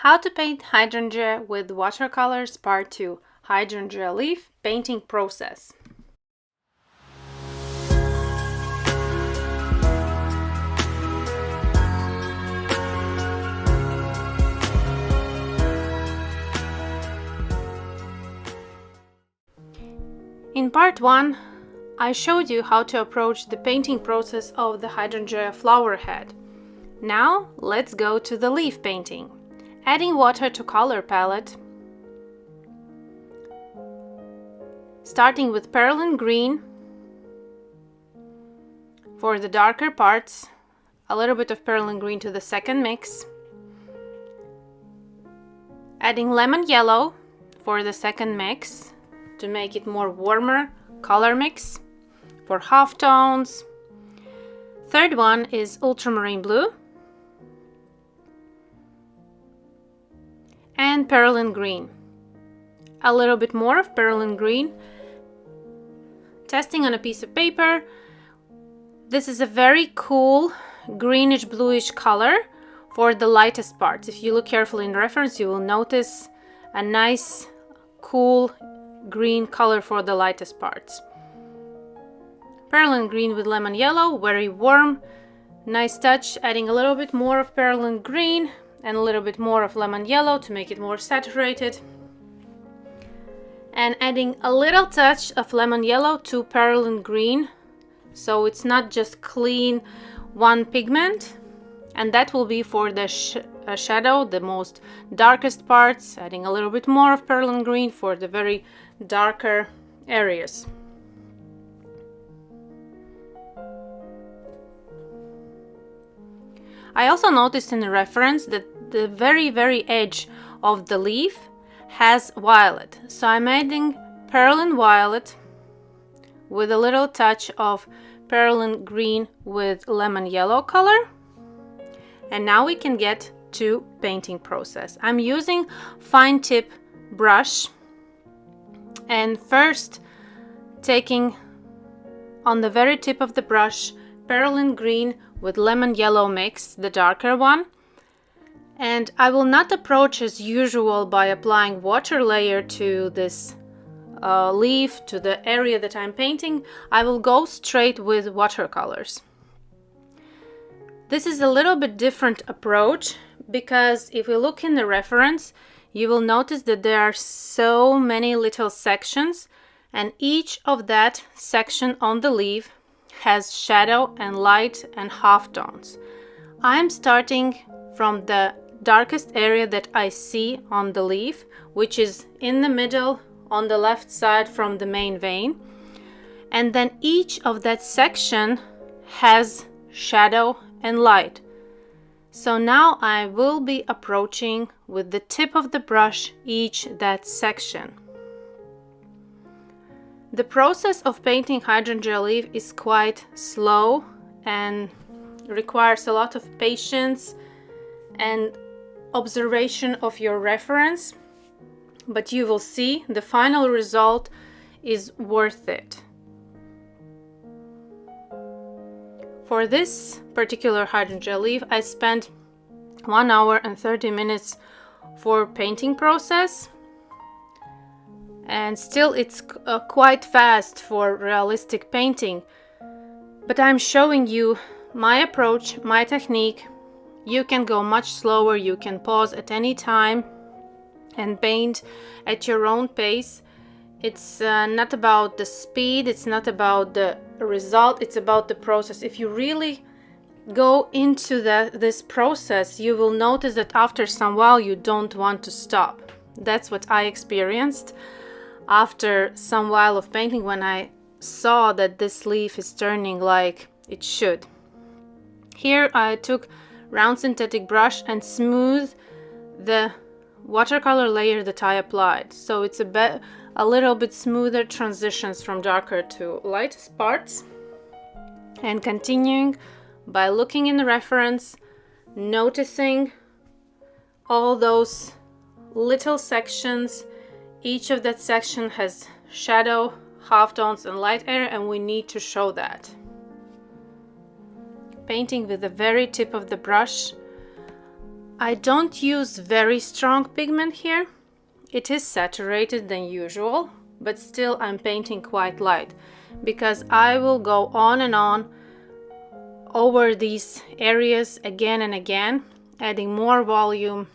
How to paint hydrangea with watercolors part 2, hydrangea leaf painting process. In part 1, I showed you how to approach the painting process of the hydrangea flower head. Now let's go to the leaf painting. Adding water to color palette, starting with Perylene Green for the darker parts, a little bit of Perylene Green to the second mix, adding lemon yellow for the second mix to make it more warmer color mix for half tones. Third one is Ultramarine Blue and Perylene Green. A little bit more of Perylene Green. Testing on a piece of paper. This is a very cool greenish bluish color for the lightest parts. If you look carefully in the reference, you will notice a nice cool green color for the lightest parts. Perylene Green with lemon yellow, very warm, nice touch. Adding a little bit more of Perylene Green and a little bit more of lemon yellow to make it more saturated. And adding a little touch of lemon yellow to Perylene Green, so it's not just clean one pigment. And that will be for the shadow, the most darkest parts. Adding a little bit more of Perylene Green for the very darker areas. I also noticed in the reference that the very edge of the leaf has violet. So I'm adding Perylene Violet with a little touch of Perylene Green with lemon yellow color. And now we can get to painting process. I'm using fine tip brush and first taking on the very tip of the brush Perylene Green with lemon yellow mix, the darker one. And I will not approach as usual by applying water layer to this leaf, to the area that I'm painting. I will go straight with watercolors. This is a little bit different approach because if we look in the reference, you will notice that there are so many little sections, and each of that section on the leaf has shadow and light and halftones. I'm starting from the darkest area that I see on the leaf, which is in the middle on the left side from the main vein, and then each of that section has shadow and light. So now I will be approaching with the tip of the brush each that section. The process of painting hydrangea leaf is quite slow and requires a lot of patience and observation of your reference, but you will see the final result is worth it. For this particular hydrangea leaf, I spent 1 hour and 30 minutes for painting process. And still it's quite fast for realistic painting, but I'm showing you my approach, my technique. You can go much slower, you can pause at any time and paint at your own pace. It's not about the speed, it's not about the result, it's about the process. If you really go into this process, you will notice that after some while you don't want to stop. That's what I experienced after some while of painting when I saw that this leaf is turning like it should. Here I took round synthetic brush and smoothed the watercolor layer that I applied. So it's a little bit smoother transitions from darker to lightest parts. And continuing by looking in the reference, noticing all those little sections. Each of that section has shadow, halftones and light area, and we need to show that. Painting with the very tip of the brush, I don't use very strong pigment here. It is saturated than usual, but still I'm painting quite light because I will go on and on over these areas again and again, adding more volume,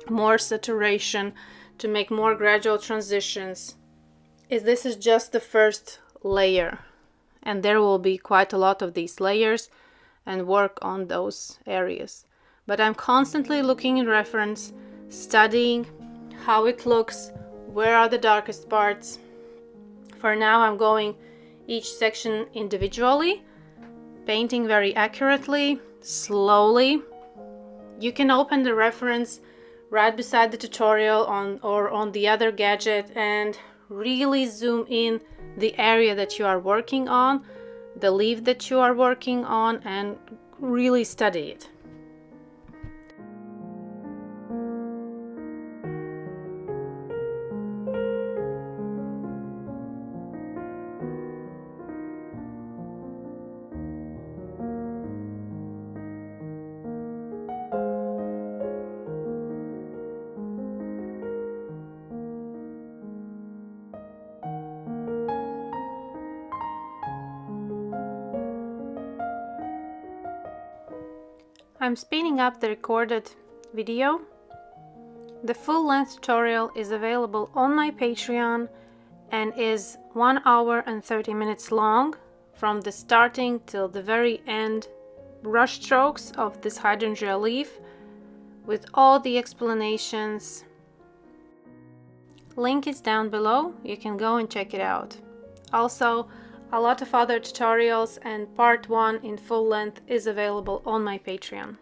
more saturation to make more gradual transitions. This is just the first layer, and there will be quite a lot of these layers and work on those areas. But I'm constantly looking in reference, studying how it looks, where are the darkest parts. For now I'm going each section individually, painting very accurately, slowly. You can open the reference right beside the tutorial or on the other gadget and really zoom in the area that you are working on, the leaf that you are working on, and really study it. I'm speeding up the recorded video. The full-length tutorial is available on my Patreon and is 1 hour and 30 minutes long, from the starting till the very end brush strokes of this hydrangea leaf with all the explanations. Link is down below, you can go and check it out. Also, a lot of other tutorials and part 1 in full length is available on my Patreon.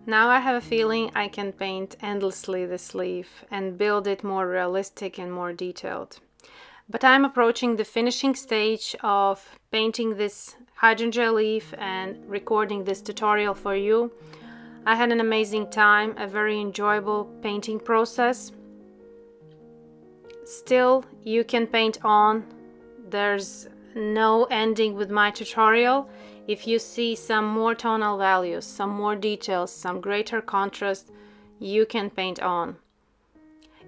Now I have a feeling I can paint endlessly this leaf and build it more realistic and more detailed. But I'm approaching the finishing stage of painting this hydrangea leaf and recording this tutorial for you. I had an amazing time, a very enjoyable painting process. Still, you can paint on. There's no ending with my tutorial. If you see some more tonal values, some more details, some greater contrast, you can paint on.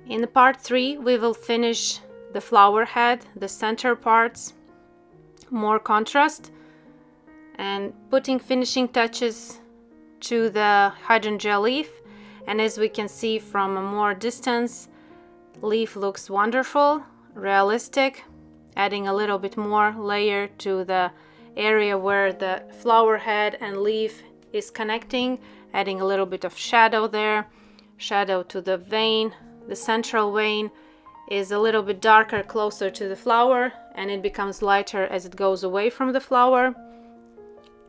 In the part 3, we will finish the flower head, the center parts, more contrast, and putting finishing touches to the hydrangea leaf. And as we can see from a more distance, leaf looks wonderful, realistic, adding a little bit more layer to the area where the flower head and leaf is connecting, adding a little bit of shadow there, shadow to the vein. The central vein is a little bit darker closer to the flower, and it becomes lighter as it goes away from the flower.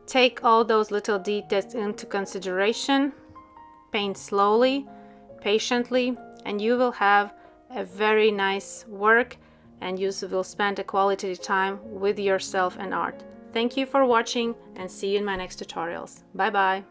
Take all those little details into consideration, paint slowly, patiently, and you will have a very nice work, and you will spend a quality time with yourself and art. Thank you for watching, and see you in my next tutorials. Bye bye.